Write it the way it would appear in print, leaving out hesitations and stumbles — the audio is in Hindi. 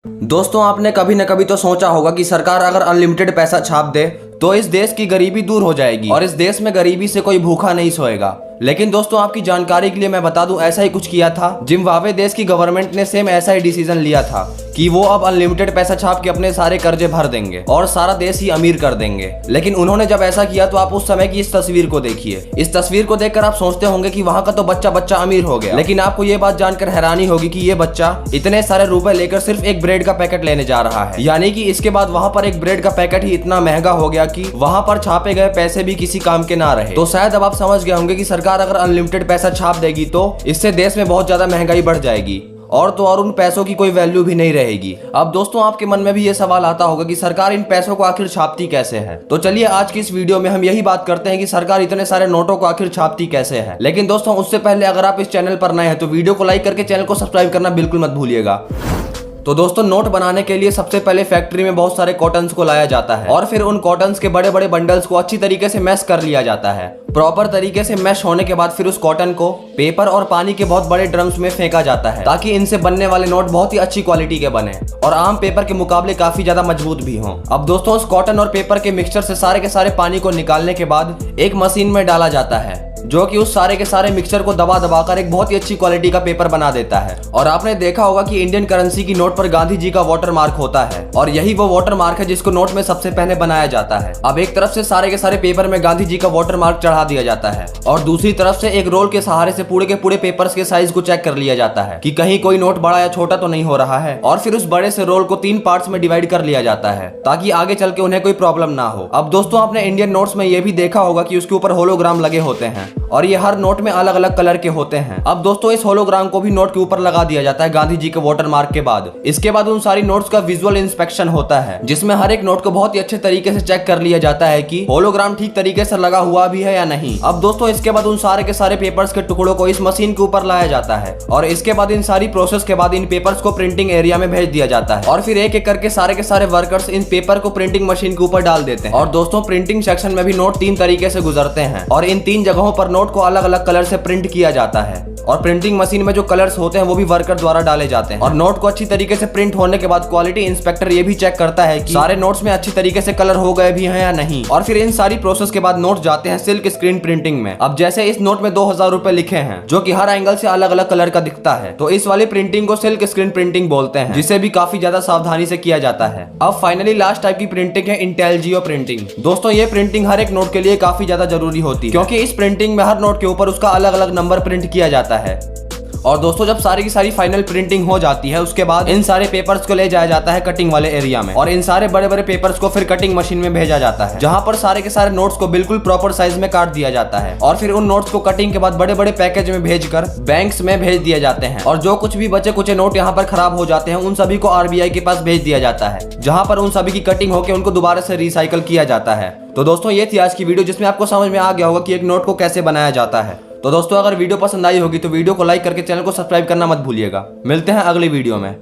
दोस्तों, आपने कभी न कभी तो सोचा होगा कि सरकार अगर अनलिमिटेड पैसा छाप दे तो इस देश की गरीबी दूर हो जाएगी और इस देश में गरीबी से कोई भूखा नहीं सोएगा। लेकिन दोस्तों, आपकी जानकारी के लिए मैं बता दूं, ऐसा ही कुछ किया था। जिम्बाब्वे देश की गवर्नमेंट ने सेम ऐसा ही डिसीजन लिया था कि वो अब अनलिमिटेड पैसा छाप के अपने सारे कर्जे भर देंगे और सारा देश ही अमीर कर देंगे। लेकिन उन्होंने जब ऐसा किया तो आप उस समय की इस तस्वीर को देखिए। इस तस्वीर को देखकर आप सोचते होंगे कि वहां का तो बच्चा बच्चा अमीर हो गया, लेकिन आपको ये बात जानकर हैरानी होगी कि ये बच्चा इतने सारे रुपए लेकर सिर्फ एक ब्रेड का पैकेट लेने जा रहा है। यानी कि इसके बाद वहां पर एक ब्रेड का पैकेट ही इतना महंगा हो गया कि वहां पर छापे गए पैसे भी किसी काम के ना रहे। तो शायद अब आप समझ गए होंगे कि सरकार अगर अनलिमिटेड पैसा छाप देगी तो इससे देश में बहुत ज्यादा महंगाई बढ़ जाएगी और तो और उन पैसों की कोई वैल्यू भी नहीं रहेगी। अब दोस्तों, आपके मन में भी ये सवाल आता होगा कि सरकार इन पैसों को आखिर छापती कैसे है। तो चलिए आज की इस वीडियो में हम यही बात करते हैं कि सरकार इतने सारे नोटों को आखिर छापती कैसे है। लेकिन दोस्तों, उससे पहले अगर आप इस चैनल पर नए हैं तो वीडियो को लाइक करके चैनल को सब्सक्राइब करना बिल्कुल मत भूलिएगा। तो दोस्तों, नोट बनाने के लिए सबसे पहले फैक्ट्री में बहुत सारे कॉटन्स को लाया जाता है और फिर उन कॉटन्स के बड़े बड़े बंडल्स को अच्छी तरीके से मैश कर लिया जाता है। प्रॉपर तरीके से मैश होने के बाद फिर उस कॉटन को पेपर और पानी के बहुत बड़े ड्रम्स में फेंका जाता है ताकि इनसे बनने वाले नोट बहुत ही अच्छी क्वालिटी के बने और आम पेपर के मुकाबले काफी ज्यादा मजबूत भी हों। अब दोस्तों, उस कॉटन और पेपर के मिक्सचर से सारे के सारे पानी को निकालने के बाद एक मशीन में डाला जाता है जो कि उस सारे के सारे मिक्सचर को दबा दबाकर एक बहुत ही अच्छी क्वालिटी का पेपर बना देता है। और आपने देखा होगा कि इंडियन करेंसी की नोट पर गांधी जी का वाटर मार्क होता है और यही वो वाटर मार्क है जिसको नोट में सबसे पहले बनाया जाता है। अब एक तरफ से सारे के सारे पेपर में गांधी जी का वाटर मार्क चढ़ा दिया जाता है और दूसरी तरफ से एक रोल के सहारे से पूरे के पूरे पेपर्स के साइज को चेक कर लिया जाता है कि कहीं कोई नोट बड़ा या छोटा तो नहीं हो रहा है। और फिर उस बड़े से रोल को 3 पार्ट्स में डिवाइड कर लिया जाता है ताकि आगे चल के उन्हें कोई प्रॉब्लम ना हो। अब दोस्तों, आपने इंडियन नोट्स में यह भी देखा होगा कि उसके ऊपर होलोग्राम लगे होते हैं और ये हर नोट में अलग अलग कलर के होते हैं। अब दोस्तों, इस होलोग्राम को भी नोट के ऊपर लगा दिया जाता है गांधी जी के वाटर मार्क के बाद। इसके बाद उन सारी नोट्स का विजुअल इंस्पेक्शन होता है जिसमें हर एक नोट को बहुत ही अच्छे तरीके से चेक कर लिया जाता है कि होलोग्राम ठीक तरीके से लगा हुआ भी है या नहीं। अब दोस्तों, इसके बाद उन सारे के सारे पेपर्स के टुकड़ों को इस मशीन के ऊपर लाया जाता है और इसके बाद इन सारी प्रोसेस के बाद इन पेपर्स को प्रिंटिंग एरिया में भेज दिया जाता है और फिर एक एक करके सारे के सारे वर्कर्स इन पेपर को प्रिंटिंग मशीन के ऊपर डाल देते हैं। और दोस्तों, प्रिंटिंग सेक्शन में भी नोट 3 तरीके से गुजरते हैं और इन 3 जगहों पर नोट को अलग अलग कलर से प्रिंट किया जाता है और प्रिंटिंग मशीन में जो कलर्स होते हैं वो भी वर्कर द्वारा डाले जाते हैं। और नोट को अच्छी तरीके से प्रिंट होने के बाद क्वालिटी इंस्पेक्टर ये भी चेक करता है कि सारे नोट्स में अच्छी तरीके से कलर हो गए भी हैं या नहीं। और फिर इन सारी प्रोसेस के बाद नोट जाते हैं सिल्क स्क्रीन प्रिंटिंग में। अब जैसे इस नोट में 2000 रुपए लिखे हैं जो कि हर एंगल से अलग अलग कलर का दिखता है, तो इस वाली प्रिंटिंग को सिल्क स्क्रीन प्रिंटिंग बोलते हैं, जिसे भी काफी ज्यादा सावधानी से किया जाता है। अब फाइनली लास्ट टाइप की प्रिंटिंग है इंटेलजियो प्रिंटिंग। दोस्तों, ये प्रिंटिंग हर एक नोट के लिए काफी ज्यादा जरूरी होती है क्योंकि इस प्रिंटिंग में हर नोट के ऊपर उसका अलग अलग नंबर प्रिंट किया जाता है। और दोस्तों, जब सारी की सारी फाइनल प्रिंटिंग हो जाती है उसके बाद इन सारे पेपर्स को ले जाया जाता है कटिंग वाले एरिया में और इन सारे बड़े बड़े पेपर्स को फिर कटिंग मशीन में भेजा जाता है जहां पर सारे के सारे नोट्स को बिल्कुल प्रॉपर साइज में काट दिया जाता है और फिर उन नोट्स को कटिंग के बाद बड़े बड़े पैकेज में भेजकर बैंक्स में भेज दिए जाते हैं। और जो कुछ भी बचे कुछ नोट यहाँ पर खराब हो जाते हैं उन सभी को RBI के पास भेज दिया जाता है जहाँ पर उन सभी की कटिंग होकर उनको दोबारा से रिसाइकल किया जाता है। तो दोस्तों, ये थी आज की वीडियो जिसमें आपको समझ में आ गया होगा कि एक नोट को कैसे बनाया जाता है। तो दोस्तों, अगर वीडियो पसंद आई होगी तो वीडियो को लाइक करके चैनल को सब्सक्राइब करना मत भूलिएगा। मिलते हैं अगली वीडियो में।